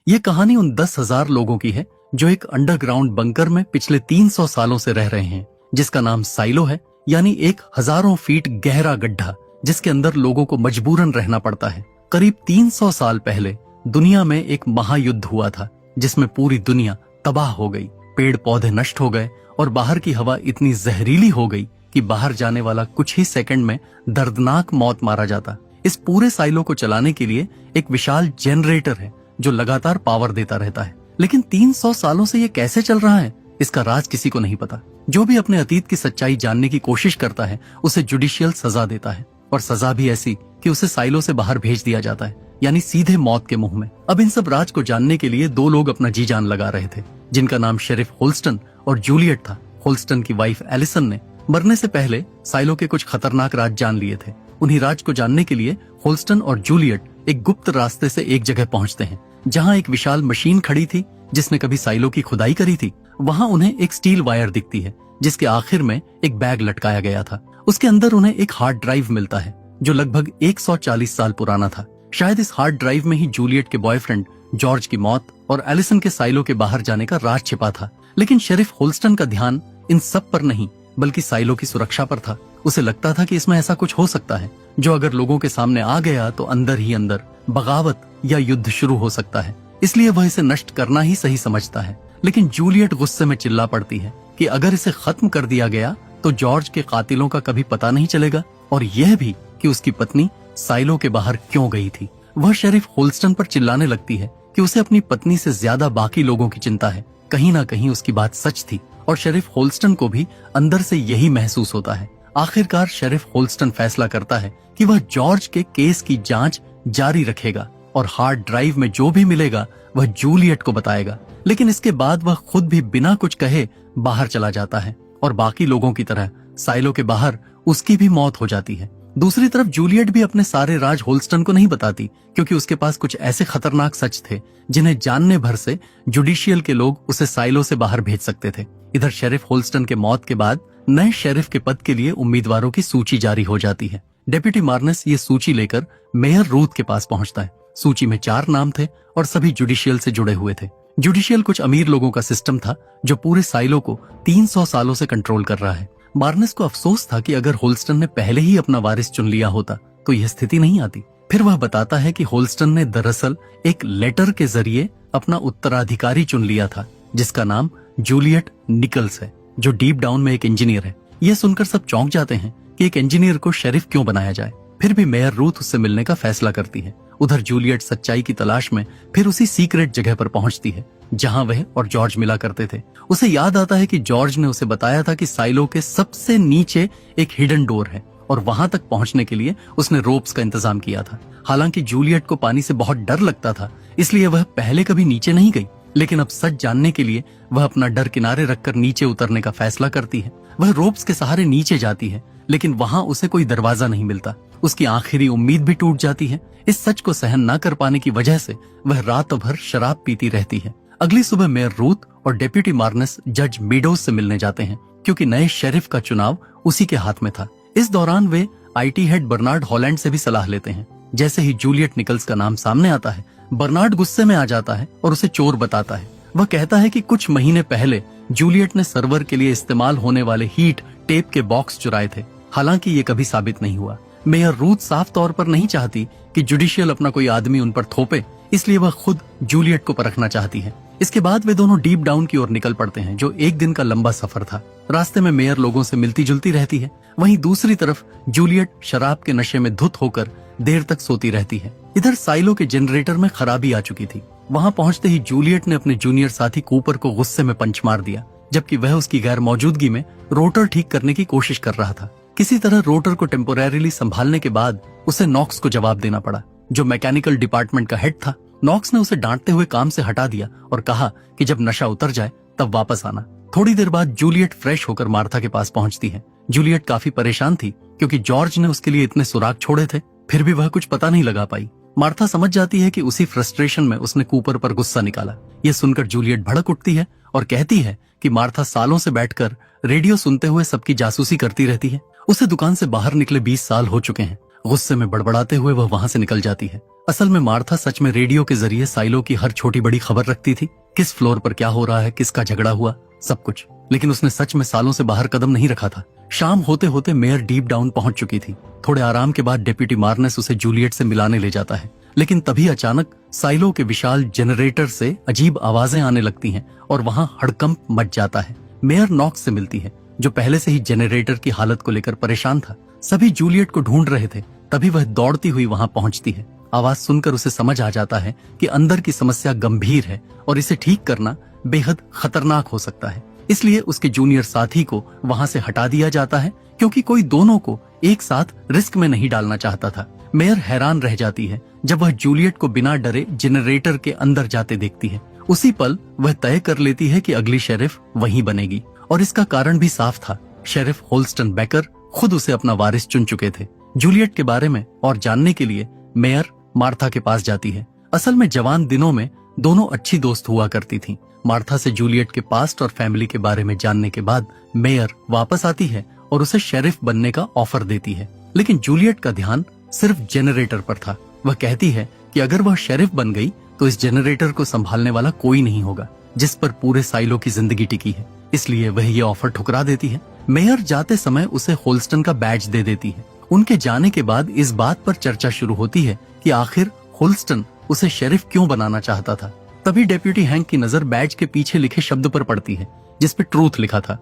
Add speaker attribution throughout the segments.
Speaker 1: ये कहानी उन 10,000 लोगों की है जो एक अंडरग्राउंड बंकर में पिछले 300 सालों से रह रहे हैं, जिसका नाम साइलो है, यानी एक हजारों फीट गहरा गड्ढा जिसके अंदर लोगों को मजबूरन रहना पड़ता है। करीब 300 साल पहले दुनिया में एक महायुद्ध हुआ था जिसमें पूरी दुनिया तबाह हो गई, पेड़ पौधे नष्ट हो गए और बाहर की हवा इतनी जहरीली हो गई कि बाहर जाने वाला कुछ ही सेकंड में दर्दनाक मौत मारा जाता। इस पूरे साइलो को चलाने के लिए एक विशाल जनरेटर है जो लगातार पावर देता रहता है। लेकिन 300 सालों से ये कैसे चल रहा है, इसका राज किसी को नहीं पता। जो भी अपने अतीत की सच्चाई जानने की कोशिश करता है उसे जुडिशियल सजा देता है, और सजा भी ऐसी कि उसे साइलो से बाहर भेज दिया जाता है, यानी सीधे मौत के मुंह में। अब इन सब राज को जानने के लिए दो लोग अपना जी जान लगा रहे थे, जिनका नाम शेरिफ होल्स्टन और जूलियट था। होल्स्टन की वाइफ एलिसन ने मरने से पहले साइलो के कुछ खतरनाक राज जान लिए थे। उन्हीं राज को जानने के लिए होल्स्टन और जूलियट एक गुप्त रास्ते से एक जगह पहुंचते हैं जहां एक विशाल मशीन खड़ी थी जिसने कभी साइलो की खुदाई करी थी। वहां उन्हें एक स्टील वायर दिखती है जिसके आखिर में एक बैग लटकाया गया था। उसके अंदर उन्हें एक हार्ड ड्राइव मिलता है जो लगभग 140 साल पुराना था। शायद इस हार्ड ड्राइव में ही जूलियट के बॉयफ्रेंड जॉर्ज की मौत और एलिसन के साइलो के बाहर जाने का राज छिपा था। लेकिन शेरिफ होल्स्टन का ध्यान इन सब पर नहीं बल्कि साइलो की सुरक्षा पर था। उसे लगता था कि इसमें ऐसा कुछ हो सकता है जो अगर लोगों के सामने आ गया तो अंदर ही अंदर बगावत या युद्ध शुरू हो सकता है, इसलिए वह इसे नष्ट करना ही सही समझता है। लेकिन जूलियट गुस्से में चिल्ला पड़ती है कि अगर इसे खत्म कर दिया गया तो जॉर्ज के कातिलों का कभी पता नहीं चलेगा, और यह भी कि उसकी पत्नी साइलो के बाहर क्यों गई थी। वह शेरिफ होल्स्टन पर चिल्लाने लगती है कि उसे अपनी पत्नी से ज्यादा बाकी लोगों की चिंता है। कहीं ना कहीं उसकी बात सच थी और शेरिफ होल्स्टन को भी अंदर से यही महसूस होता है। आखिरकार शेरिफ होल्स्टन फैसला करता है कि वह जॉर्ज के केस की जांच जारी रखेगा और हार्ड ड्राइव में जो भी मिलेगा वह जूलियट को बताएगा। लेकिन इसके बाद वह खुद भी बिना कुछ कहे बाहर चला जाता है और बाकी लोगों की तरह साइलो के बाहर उसकी भी मौत हो जाती है। दूसरी तरफ जूलियट भी अपने सारे राज होल्स्टन को नहीं बताती, क्योंकि उसके पास कुछ ऐसे खतरनाक सच थे जिन्हें जानने भर से जुडिशियल के लोग उसे साइलो से बाहर भेज सकते थे। इधर शेरिफ होल्स्टन के मौत के बाद नए शेरिफ के पद के लिए उम्मीदवारों की सूची जारी हो जाती है। डेप्यूटी मार्नेस ये सूची लेकर मेयर रूथ के पास पहुंचता है। सूची में 4 नाम थे और सभी जुडिशियल से जुड़े हुए थे। जुडिशियल कुछ अमीर लोगों का सिस्टम था जो पूरे साइलो को 300 सालों से कंट्रोल कर रहा है। मार्नेस को अफसोस था कि अगर होल्स्टन ने पहले ही अपना वारिस चुन लिया होता तो यह स्थिति नहीं आती। फिर वह बताता है कि होल्स्टन ने दरअसल एक लेटर के जरिए अपना उत्तराधिकारी चुन लिया था जिसका नाम जूलियट निकल्स है, जो डीप डाउन में एक इंजीनियर है। यह सुनकर सब चौंक जाते हैं कि एक इंजीनियर को शेरिफ क्यों बनाया जाए। फिर भी मेयर रूथ उससे मिलने का फैसला करती है। उधर जूलियट सच्चाई की तलाश में फिर उसी सीक्रेट जगह पर पहुंचती है जहां वह और जॉर्ज मिला करते थे। उसे याद आता है कि जॉर्ज ने उसे बताया था कि साइलो के सबसे नीचे एक हिडन डोर है और वहां तक पहुंचने के लिए उसने रोप्स का इंतजाम किया था। हालांकि जूलियट को पानी से बहुत डर लगता था, इसलिए वह पहले कभी नीचे नहीं गई। लेकिन अब सच जानने के लिए वह अपना डर किनारे रखकर नीचे उतरने का फैसला करती है। वह रोप्स के सहारे नीचे जाती है, लेकिन वहां उसे कोई दरवाजा नहीं मिलता। उसकी आखिरी उम्मीद भी टूट जाती है। इस सच को सहन न कर पाने की वजह से वह रात भर शराब पीती रहती है। अगली सुबह मेयर रूथ और डेप्यूटी मार्नेस जज मीडोज से मिलने जाते हैं, क्योंकि नए शेरिफ का चुनाव उसी के हाथ में था। इस दौरान वे आईटी हेड बर्नार्ड हॉलैंड से भी सलाह लेते हैं। जैसे ही जूलियट निकल्स का नाम सामने आता है, बर्नार्ड गुस्से में आ जाता है और उसे चोर बताता है। वह कहता है कि कुछ महीने पहले जूलियट ने सर्वर के लिए इस्तेमाल होने वाले हीट टेप के बॉक्स चुराए थे। हालांकि ये कभी साबित नहीं हुआ। मेयर रूथ साफ तौर पर नहीं चाहती कि जुडिशियल अपना कोई आदमी उन पर थोपे, इसलिए वह खुद जूलियट को परखना चाहती है। इसके बाद वे दोनों डीप डाउन की ओर निकल पड़ते हैं, जो एक दिन का लंबा सफर था। रास्ते में मेयर लोगों से मिलती जुलती रहती है। वहीं दूसरी तरफ जूलियट शराब के नशे में धुत होकर देर तक सोती रहती है। इधर साइलो के जनरेटर में खराबी आ चुकी थी। वहां पहुंचते ही जूलियट ने अपने जूनियर साथी कूपर को गुस्से में पंच मार दिया, जबकि वह उसकी गैर मौजूदगी में रोटर ठीक करने की कोशिश कर रहा था। किसी तरह रोटर को टेम्पोरेरीली संभालने के बाद उसे नॉक्स को जवाब देना पड़ा, जो मैकेनिकल डिपार्टमेंट का हेड था। नॉक्स ने उसे डांटते हुए काम से हटा दिया और कहा कि जब नशा उतर जाए तब वापस आना। थोड़ी देर बाद जूलियट फ्रेश होकर मार्था के पास पहुंचती है। जूलियट काफी परेशान थी क्योंकि जॉर्ज ने उसके लिए इतने सुराग छोड़े थे, फिर भी वह कुछ पता नहीं लगा पाई। मार्था समझ जाती है कि उसी फ्रस्ट्रेशन में उसने कूपर पर गुस्सा निकाला। यह सुनकर जूलियट भड़क उठती है और कहती है कि मार्था सालों से बैठकर रेडियो सुनते हुए सबकी जासूसी करती रहती है। उसे दुकान से बाहर निकले 20 साल हो चुके हैं गुस्से में बड़बड़ाते हुए वह वहां से निकल जाती है। असल में मार्था सच में रेडियो के जरिए साइलो की हर छोटी बड़ी खबर रखती थी, किस फ्लोर पर क्या हो रहा है, किसका झगड़ा हुआ, सब कुछ। लेकिन उसने सच में सालों से बाहर कदम नहीं रखा था। शाम होते होते मेयर डीप डाउन पहुंच चुकी थी। थोड़े आराम के बाद डेप्यूटी मार्नेस उसे जूलियट से मिलाने ले जाता है, लेकिन तभी अचानक साइलो के विशाल जनरेटर से अजीब आवाजें आने लगती हैं और वहां हड़कंप मच जाता है। मेयर नॉक्स से मिलती है, जो पहले से ही जनरेटर की हालत को लेकर परेशान था। सभी जूलियट को ढूंढ रहे थे, तभी वह दौड़ती हुई वहां पहुंचती है। आवाज सुनकर उसे समझ आ जाता है कि अंदर की समस्या गंभीर है और इसे ठीक करना बेहद खतरनाक हो सकता है। इसलिए उसके जूनियर साथी को वहां से हटा दिया जाता है, क्योंकि कोई दोनों को एक साथ रिस्क में नहीं डालना चाहता था। मेयर हैरान रह जाती है जब वह जूलियट को बिना डरे जनरेटर के अंदर जाते देखती है। उसी पल वह तय कर लेती है कि अगली शेरिफ वही बनेगी, और इसका कारण भी साफ था। शेरिफ होल्स्टन बेकर खुद उसे अपना वारिस चुन चुके थे। जूलियट के बारे में और जानने के लिए मेयर मार्था के पास जाती है। असल में जवान दिनों में दोनों अच्छी दोस्त हुआ करती थीं। मार्था से जूलियट के पास्ट और फैमिली के बारे में जानने के बाद मेयर वापस आती है और उसे शेरिफ बनने का ऑफर देती है। लेकिन जूलियट का ध्यान सिर्फ जनरेटर पर था। वह कहती है कि अगर वह शेरिफ बन गई तो इस जनरेटर को संभालने वाला कोई नहीं होगा, जिस पर पूरे साइलो की जिंदगी टिकी है। इसलिए वह ये ऑफर ठुकरा देती है। मेयर जाते समय उसे होल्स्टन का बैज दे देती है। उनके जाने के बाद इस बात पर चर्चा शुरू होती है कि आखिर होल्स्टन उसे शेरिफ क्यों बनाना चाहता था। तभी डेप्यूटी हैंक की नजर बैज के पीछे लिखे शब्द पर पड़ती है, जिस पे ट्रूथ लिखा था।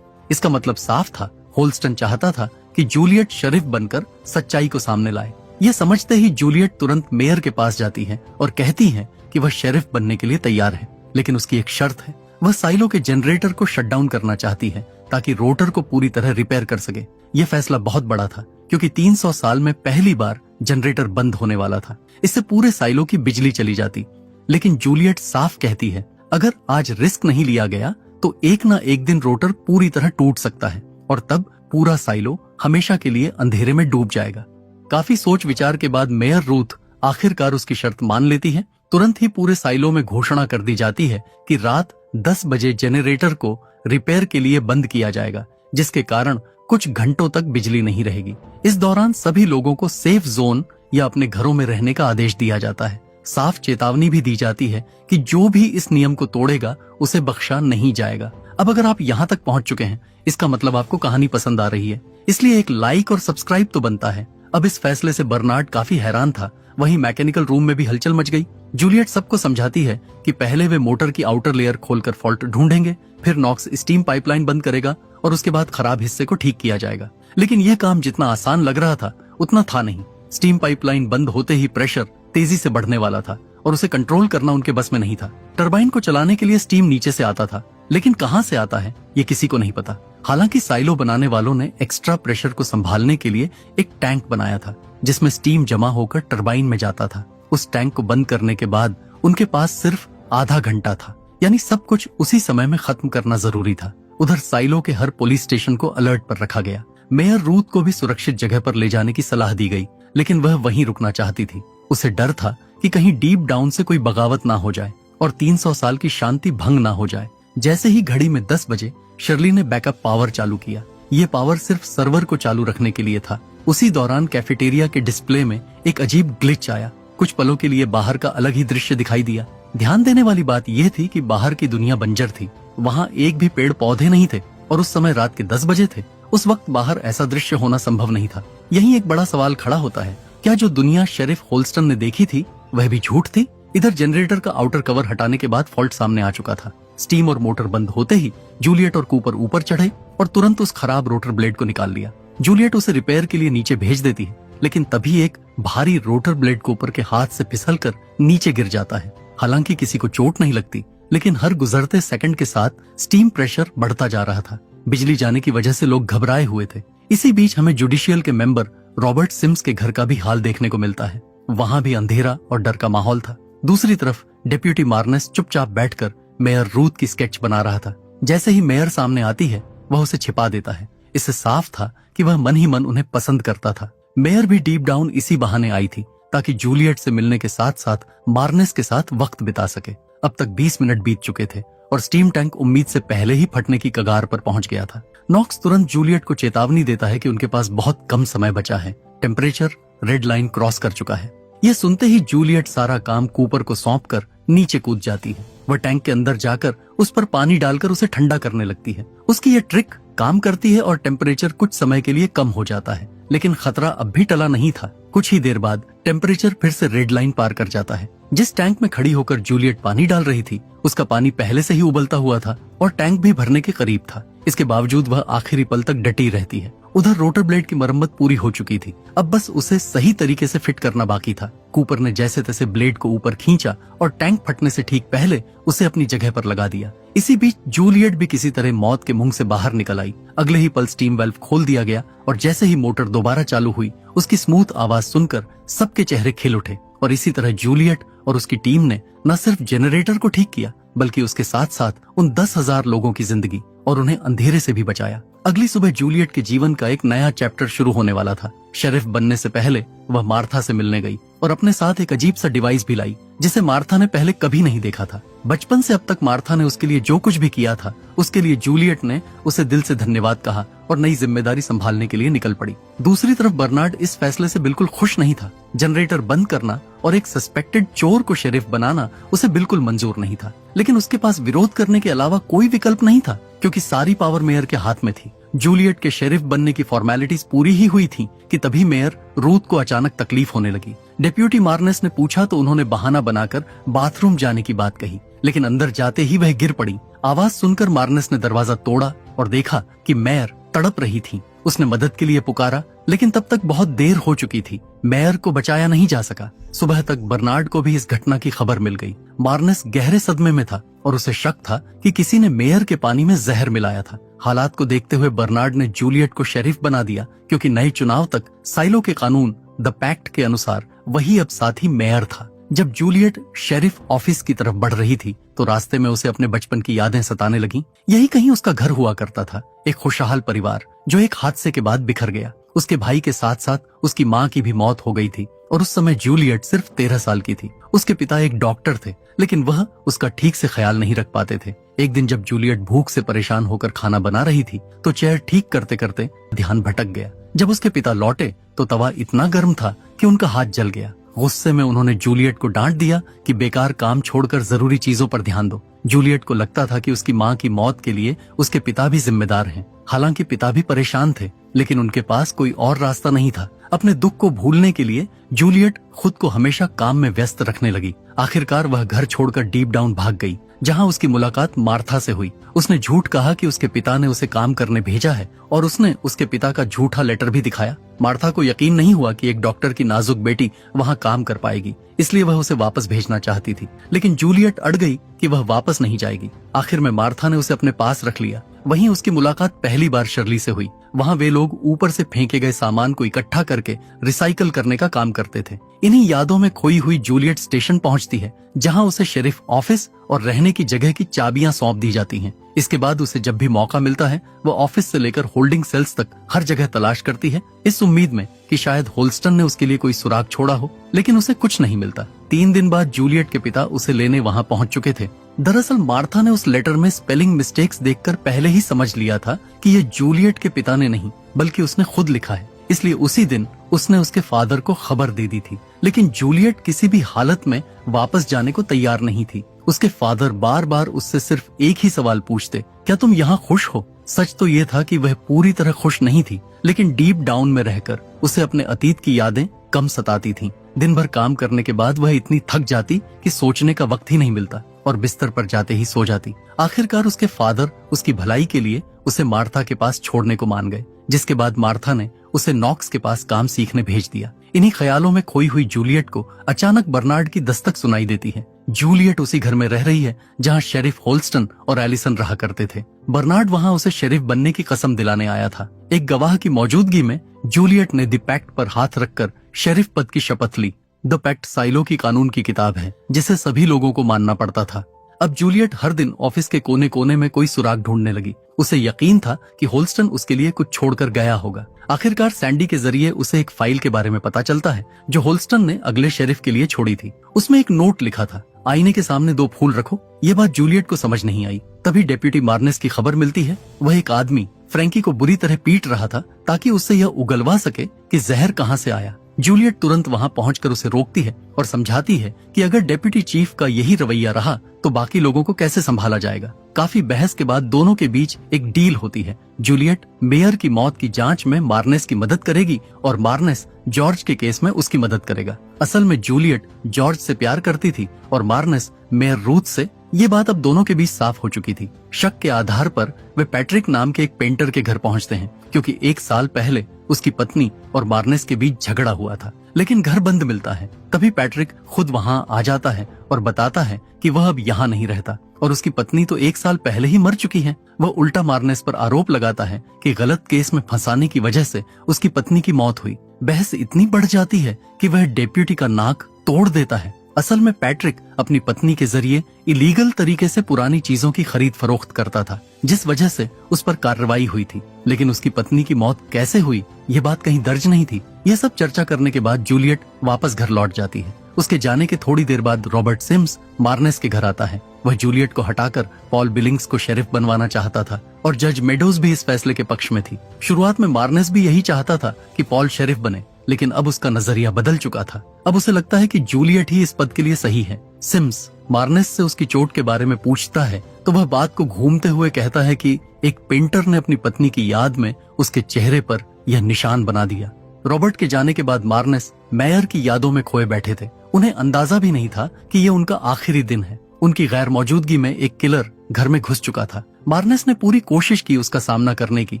Speaker 1: इसका मतलब साफ था, होल्स्टन चाहता था कि जूलियट शेरिफ बनकर सच्चाई को सामने लाए। यह समझते ही जूलियट तुरंत मेयर के पास जाती है और कहती है कि वह शेरिफ बनने के लिए तैयार है, लेकिन उसकी एक शर्त है। वह साइलो के जनरेटर को शट डाउन करना चाहती है ताकि रोटर को पूरी तरह रिपेयर कर सके। यह फैसला बहुत बड़ा था, क्योंकि 300 साल में पहली बार जनरेटर बंद होने वाला था। इससे पूरे साइलो की बिजली चली जाती। लेकिन जूलियट साफ कहती है, अगर आज रिस्क नहीं लिया गया तो एक ना एक दिन रोटर पूरी तरह टूट सकता है और तब पूरा साइलो हमेशा के लिए अंधेरे में डूब जाएगा। काफी सोच विचार के बाद मेयर रूथ आखिरकार उसकी शर्त मान लेती है। तुरंत ही पूरे साइलो में घोषणा कर दी जाती है कि रात 10 बजे जनरेटर को रिपेयर के लिए बंद किया जाएगा, जिसके कारण कुछ घंटों तक बिजली नहीं रहेगी। इस दौरान सभी लोगों को सेफ जोन या अपने घरों में रहने का आदेश दिया जाता है। साफ चेतावनी भी दी जाती है कि जो भी इस नियम को तोड़ेगा उसे बख्शा नहीं जाएगा। अब अगर आप यहाँ तक पहुंच चुके हैं, इसका मतलब आपको कहानी पसंद आ रही है, इसलिए एक लाइक और सब्सक्राइब तो बनता है। अब इस फैसले से बर्नार्ड काफी हैरान था। वहीं मैकेनिकल रूम में भी हलचल मच गई। जूलियट सबको समझाती है कि पहले वे मोटर की आउटर लेयर खोलकर फॉल्ट ढूंढेंगे, फिर नॉक्स स्टीम पाइपलाइन बंद करेगा और उसके बाद खराब हिस्से को ठीक किया जाएगा। लेकिन यह काम जितना आसान लग रहा था उतना था नहीं। स्टीम पाइपलाइन बंद होते ही प्रेशर तेजी से बढ़ने वाला था और उसे कंट्रोल करना उनके बस में नहीं था। टरबाइन को चलाने के लिए स्टीम नीचे से आता था, लेकिन कहां से आता है ये किसी को नहीं पता। हालांकि साइलो बनाने वालों ने एक्स्ट्रा प्रेशर को संभालने के लिए एक टैंक बनाया था, जिसमें स्टीम जमा होकर टरबाइन में जाता था। उस टैंक को बंद करने के बाद उनके पास सिर्फ आधा घंटा था, यानी सब कुछ उसी समय में खत्म करना जरूरी था। उधर साइलो के हर पुलिस स्टेशन को अलर्ट पर रखा गया। मेयर रूथ को भी सुरक्षित जगह पर ले जाने की सलाह दी गई, लेकिन वह वहीं रुकना चाहती थी। उसे डर था कि कहीं डीप डाउन से कोई बगावत ना हो जाए और 300 साल की शांति भंग ना हो जाए। जैसे ही घड़ी में 10 बजे शर्ली ने बैकअप पावर चालू किया। ये पावर सिर्फ सर्वर को चालू रखने के लिए था। उसी दौरान कैफेटेरिया के डिस्प्ले में एक अजीब ग्लिच आया। कुछ पलों के लिए बाहर का अलग ही दृश्य दिखाई दिया। ध्यान देने वाली बात यह थी कि बाहर की दुनिया बंजर थी। वहाँ एक भी पेड़ पौधे नहीं थे और उस समय रात के 10 बजे थे। उस वक्त बाहर ऐसा दृश्य होना संभव नहीं था। यही एक बड़ा सवाल खड़ा होता है, क्या जो दुनिया शेरिफ होल्स्टन ने देखी थी वह भी झूठ थी? इधर जनरेटर का आउटर कवर हटाने के बाद फॉल्ट सामने आ चुका था। स्टीम और मोटर बंद होते ही जूलियट और कूपर ऊपर चढ़े और तुरंत उस खराब रोटर ब्लेड को निकाल लिया। जूलियट उसे रिपेयर के लिए नीचे भेज देती है, लेकिन तभी एक भारी रोटर ब्लेड कूपर के हाथ से फिसलकर नीचे गिर जाता है। हालांकि किसी को चोट नहीं लगती, लेकिन हर गुजरते सेकंड के साथ स्टीम प्रेशर बढ़ता जा रहा था। बिजली जाने की वजह से लोग घबराए हुए थे। इसी बीच हमें जुडिशियल के मेंबर रॉबर्ट सिम्स के घर का भी हाल देखने को मिलता है। वहां भी अंधेरा और डर का माहौल था। दूसरी तरफ डेप्यूटी मार्नेस चुपचाप बैठकर मेयर रूथ की स्केच बना रहा था। जैसे ही मेयर सामने आती है वह उसे छिपा देता है। इससे साफ था कि वह मन ही मन उन्हें पसंद करता था। मेयर भी डीप डाउन इसी बहाने आई थी ताकि जूलियट से मिलने के साथ साथ मार्नेस के साथ वक्त बिता सके। अब तक 20 मिनट बीत चुके थे और स्टीम टैंक उम्मीद से पहले ही फटने की कगार पर पहुंच गया था। नॉक्स तुरंत जूलियट को चेतावनी देता है कि उनके पास बहुत कम समय बचा है। टेम्परेचर रेड लाइन क्रॉस कर चुका है। यह सुनते ही जूलियट सारा काम कूपर को सौंपकर नीचे कूद जाती है। वह टैंक के अंदर जाकर उस पर पानी डालकर उसे ठंडा करने लगती है। उसकी यह ट्रिक काम करती है और टेम्परेचर कुछ समय के लिए कम हो जाता है, लेकिन खतरा अब भी टला नहीं था। कुछ ही देर बाद टेम्परेचर फिर से रेड लाइन पार कर जाता है। जिस टैंक में खड़ी होकर जूलियट पानी डाल रही थी, उसका पानी पहले से ही उबलता हुआ था और टैंक भी भरने के करीब था। इसके बावजूद वह आखिरी पल तक डटी रहती है। उधर रोटर ब्लेड की मरम्मत पूरी हो चुकी थी, अब बस उसे सही तरीके से फिट करना बाकी था। कूपर ने जैसे तैसे ब्लेड को ऊपर खींचा और टैंक फटने से ठीक पहले उसे अपनी जगह पर लगा दिया। इसी बीच जूलियट भी किसी तरह मौत के मुंह से बाहर निकल आई। अगले ही पल स्टीम वाल्व खोल दिया गया और जैसे ही मोटर दोबारा चालू हुई, उसकी स्मूथ आवाज सुनकर सबके चेहरे खिल उठे। और इसी तरह जूलियट और उसकी टीम ने न सिर्फ जेनरेटर को ठीक किया, बल्कि उसके साथ साथ उन 10,000 लोगों की जिंदगी और उन्हें अंधेरे से भी बचाया। अगली सुबह जूलियट के जीवन का एक नया चैप्टर शुरू होने वाला था। शेरिफ बनने से पहले वह मार्था से मिलने गई और अपने साथ एक अजीब सा डिवाइस भी लाई, जिसे मार्था ने पहले कभी नहीं देखा था। बचपन से अब तक मार्था ने उसके लिए जो कुछ भी किया था, उसके लिए जूलियट ने उसे दिल से धन्यवाद कहा और नई जिम्मेदारी संभालने के लिए निकल पड़ी। दूसरी तरफ बर्नार्ड इस फैसले से बिल्कुल खुश नहीं था। जनरेटर बंद करना और एक सस्पेक्टेड चोर को शेरिफ बनाना उसे बिल्कुल मंजूर नहीं था, लेकिन उसके पास विरोध करने के अलावा कोई विकल्प नहीं था, क्योंकि सारी पावर मेयर के हाथ में थी। जूलियट के शेरिफ बनने की फॉर्मेलिटीज पूरी ही हुई थी कि तभी मेयर रूथ को अचानक तकलीफ होने लगी। डेप्यूटी मार्नेस ने पूछा तो उन्होंने बहाना बनाकर बाथरूम जाने की बात कही, लेकिन अंदर जाते ही वह गिर पड़ी। आवाज सुनकर मार्नेस ने दरवाजा तोड़ा और देखा कि मेयर तड़प रही थी। उसने मदद के लिए पुकारा, लेकिन तब तक बहुत देर हो चुकी थी। मेयर को बचाया नहीं जा सका। सुबह तक बर्नार्ड को भी इस घटना की खबर मिल गई। मार्नेस गहरे सदमे में था और उसे शक था कि किसी ने मेयर के पानी में जहर मिलाया था। हालात को देखते हुए बर्नार्ड ने जूलियट को शेरिफ बना दिया, क्योंकि नए चुनाव तक साइलो के कानून द पैक्ट के अनुसार वही अब साथी मेयर था। जब जूलियट शेरिफ ऑफिस की तरफ बढ़ रही थी तो रास्ते में उसे अपने बचपन की यादें सताने लगीं। यही कहीं उसका घर हुआ करता था, एक खुशहाल परिवार जो एक हादसे के बाद बिखर गया। उसके भाई के साथ साथ उसकी माँ की भी मौत हो गई थी और उस समय जूलियट सिर्फ 13 साल की थी। उसके पिता एक डॉक्टर थे, लेकिन वह उसका ठीक से ख्याल नहीं रख पाते थे। एक दिन जब जूलियट भूख से परेशान होकर खाना बना रही थी तो चेयर ठीक करते करते ध्यान भटक गया। जब उसके पिता लौटे तो तवा इतना गर्म था कि उनका हाथ जल गया। गुस्से में उन्होंने जूलियट को डांट दिया कि बेकार काम छोड़कर जरूरी चीजों पर ध्यान दो। जूलियट को लगता था कि उसकी माँ की मौत के लिए उसके पिता भी जिम्मेदार हैं। हालांकि पिता भी परेशान थे, लेकिन उनके पास कोई और रास्ता नहीं था। अपने दुख को भूलने के लिए जूलियट खुद को हमेशा काम में व्यस्त रखने लगी। आखिरकार वह घर छोड़कर डीप डाउन भाग गई, जहां उसकी मुलाकात मार्था से हुई। उसने झूठ कहा कि उसके पिता ने उसे काम करने भेजा है और उसने उसके पिता का झूठा लेटर भी दिखाया। मार्था को यकीन नहीं हुआ कि एक डॉक्टर की नाजुक बेटी वहां काम कर पाएगी, इसलिए वह उसे वापस भेजना चाहती थी। लेकिन जूलियट अड़ गई कि वह वापस नहीं जाएगी। आखिर में मार्था ने उसे अपने पास रख लिया। वहीं उसकी मुलाकात पहली बार शर्ली से हुई। वहां वे लोग ऊपर से फेंके गए सामान को इकट्ठा करके रिसाइकल करने का काम करते थे। इन्हीं यादों में खोई हुई जूलियट स्टेशन पहुंचती है, जहां उसे शेरिफ ऑफिस और रहने की जगह की चाबियां सौंप दी जाती हैं। इसके बाद उसे जब भी मौका मिलता है वो ऑफिस से लेकर होल्डिंग सेल्स तक हर जगह तलाश करती है, इस उम्मीद में कि शायद होल्स्टन ने उसके लिए कोई सुराग छोड़ा हो, लेकिन उसे कुछ नहीं मिलता। 3 दिन बाद जूलियट के पिता उसे लेने वहां पहुंच चुके थे। दरअसल मार्था ने उस लेटर में स्पेलिंग मिस्टेक्स देखकर पहले ही समझ लिया था कि ये जूलियट के पिता ने नहीं बल्कि उसने खुद लिखा है, इसलिए उसी दिन उसने उसके फादर को खबर दे दी थी। लेकिन जूलियट किसी भी हालत में वापस जाने को तैयार नहीं थी। उसके फादर बार बार उससे सिर्फ एक ही सवाल पूछते, क्या तुम यहाँ खुश हो? सच तो ये था कि वह पूरी तरह खुश नहीं थी, लेकिन डीप डाउन में रहकर उसे अपने अतीत की यादें कम सताती थीं। दिन भर काम करने के बाद वह इतनी थक जाती कि सोचने का वक्त ही नहीं मिलता और बिस्तर पर जाते ही सो जाती। आखिरकार उसके फादर उसकी भलाई के लिए उसे मार्था के पास छोड़ने को मान गए, जिसके बाद मार्था ने उसे नॉक्स के पास काम सीखने भेज दिया। इन्हीं ख्यालों में खोई हुई जूलियट को अचानक बर्नार्ड की दस्तक सुनाई देती है। जूलियट उसी घर में रह रही है जहां शेरिफ होल्स्टन और एलिसन रहा करते थे। बर्नार्ड वहां उसे शेरिफ बनने की कसम दिलाने आया था। एक गवाह की मौजूदगी में जूलियट ने द पैक्ट पर हाथ रखकर शेरिफ पद की शपथ ली। द पैक्ट साइलो की कानून की किताब है, जिसे सभी लोगों को मानना पड़ता था। अब जूलियट हर दिन ऑफिस के कोने कोने में कोई सुराग ढूंढने लगी। उसे यकीन था कि होल्स्टन उसके लिए कुछ छोड़कर गया होगा। आखिरकार सैंडी के जरिए उसे एक फाइल के बारे में पता चलता है जो होल्स्टन ने अगले शेरिफ के लिए छोड़ी थी। उसमें एक नोट लिखा था, आईने के सामने 2 फूल रखो। ये बात जूलियट को समझ नहीं आई। तभी डेप्यूटी मार्नेस की खबर मिलती है। वह एक आदमी फ्रैंकी को बुरी तरह पीट रहा था ताकि उससे यह उगलवा सके कि जहर कहां से आया। जूलियट तुरंत वहां पहुंचकर उसे रोकती है और समझाती है कि अगर डेप्यूटी चीफ का यही रवैया रहा तो बाकी लोगों को कैसे संभाला जाएगा। काफी बहस के बाद दोनों के बीच एक डील होती है। जूलियट मेयर की मौत की जांच में मार्नेस की मदद करेगी और मार्नेस जॉर्ज के केस में उसकी मदद करेगा। असल में जूलियट जॉर्ज से प्यार करती थी और मार्नेस मेयर रूथ से। ये बात अब दोनों के बीच साफ हो चुकी थी। शक के आधार पर वे पैट्रिक नाम के एक पेंटर के घर पहुंचते हैं, क्योंकि 1 साल पहले उसकी पत्नी और मार्नेस के बीच झगड़ा हुआ था, लेकिन घर बंद मिलता है। तभी पैट्रिक खुद वहां आ जाता है और बताता है कि वह अब यहाँ नहीं रहता और उसकी पत्नी तो 1 साल पहले ही मर चुकी है। वह उल्टा मार्नेस पर आरोप लगाता है कि गलत केस में फंसाने की वजह से उसकी पत्नी की मौत हुई। बहस इतनी बढ़ जाती है कि वह डेप्यूटी का नाक तोड़ देता है। असल में पैट्रिक अपनी पत्नी के जरिए इलीगल तरीके से पुरानी चीजों की खरीद फरोख्त करता था, जिस वजह से उस पर कार्रवाई हुई थी। लेकिन उसकी पत्नी की मौत कैसे हुई, ये बात कहीं दर्ज नहीं थी। यह सब चर्चा करने के बाद जूलियट वापस घर लौट जाती है। उसके जाने के थोड़ी देर बाद रॉबर्ट सिम्स मार्नेस के घर आता है। वह जूलियट को हटाकर पॉल बिलिंग्स को शेरिफ बनवाना चाहता था और जज मेडोज भी इस फैसले के पक्ष में थी। शुरुआत में मार्नेस भी यही चाहता था कि पॉल शेरिफ बने, लेकिन अब उसका नजरिया बदल चुका था। अब उसे लगता है कि जूलियट ही इस पद के लिए सही है। सिम्स मार्नेस से उसकी चोट के बारे में पूछता है तो वह बात को घूमते हुए कहता है कि एक पेंटर ने अपनी पत्नी की याद में उसके चेहरे पर यह निशान बना दिया। रॉबर्ट के जाने के बाद मार्नेस मेयर की यादों में खोए बैठे थे। उन्हें अंदाजा भी नहीं था कि यह उनका आखिरी दिन है। उनकी गैर मौजूदगी में एक किलर घर में घुस चुका था। मार्नेस ने पूरी कोशिश की उसका सामना करने की।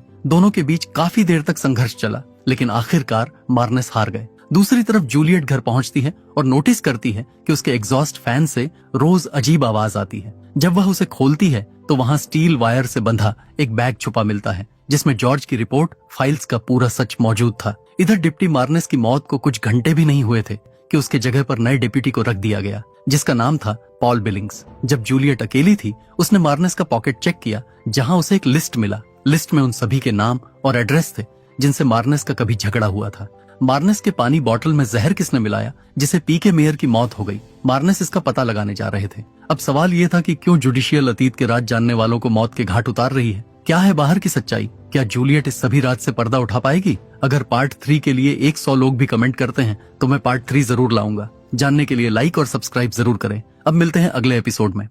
Speaker 1: दोनों के बीच काफी देर तक संघर्ष चला, लेकिन आखिरकार मार्नेस हार गए। दूसरी तरफ जूलियट घर पहुंचती है और नोटिस करती है कि उसके एग्जॉस्ट फैन से रोज अजीब आवाज आती है। जब वह उसे खोलती है तो वहां स्टील वायर से बंधा एक बैग छुपा मिलता है, जिसमें जॉर्ज की रिपोर्ट फाइल्स का पूरा सच मौजूद था। इधर डिप्टी मार्नेस की मौत को कुछ घंटे भी नहीं हुए थे कि उसके जगह पर नए डिप्टी को रख दिया गया, जिसका नाम था पॉल बिलिंग्स। जब जूलियट अकेली थी, उसने मार्नेस का पॉकेट चेक किया, जहां उसे एक लिस्ट मिला। लिस्ट में उन सभी के नाम और एड्रेस थे जिनसे मार्नेस का कभी झगड़ा हुआ था। मार्नेस के पानी बोतल में जहर किसने मिलाया जिसे पी के मेयर की मौत हो गई, मार्नेस इसका पता लगाने जा रहे थे। अब सवाल ये था कि क्यों जुडिशियल अतीत के राज जानने वालों को मौत के घाट उतार रही है। क्या है बाहर की सच्चाई? क्या जूलियट इस सभी राज से पर्दा उठा पाएगी? अगर पार्ट 3 के लिए 100 लोग भी कमेंट करते हैं तो मैं पार्ट 3 जरूर लाऊंगा। जानने के लिए लाइक और सब्सक्राइब जरूर करें। अब मिलते हैं अगले एपिसोड में।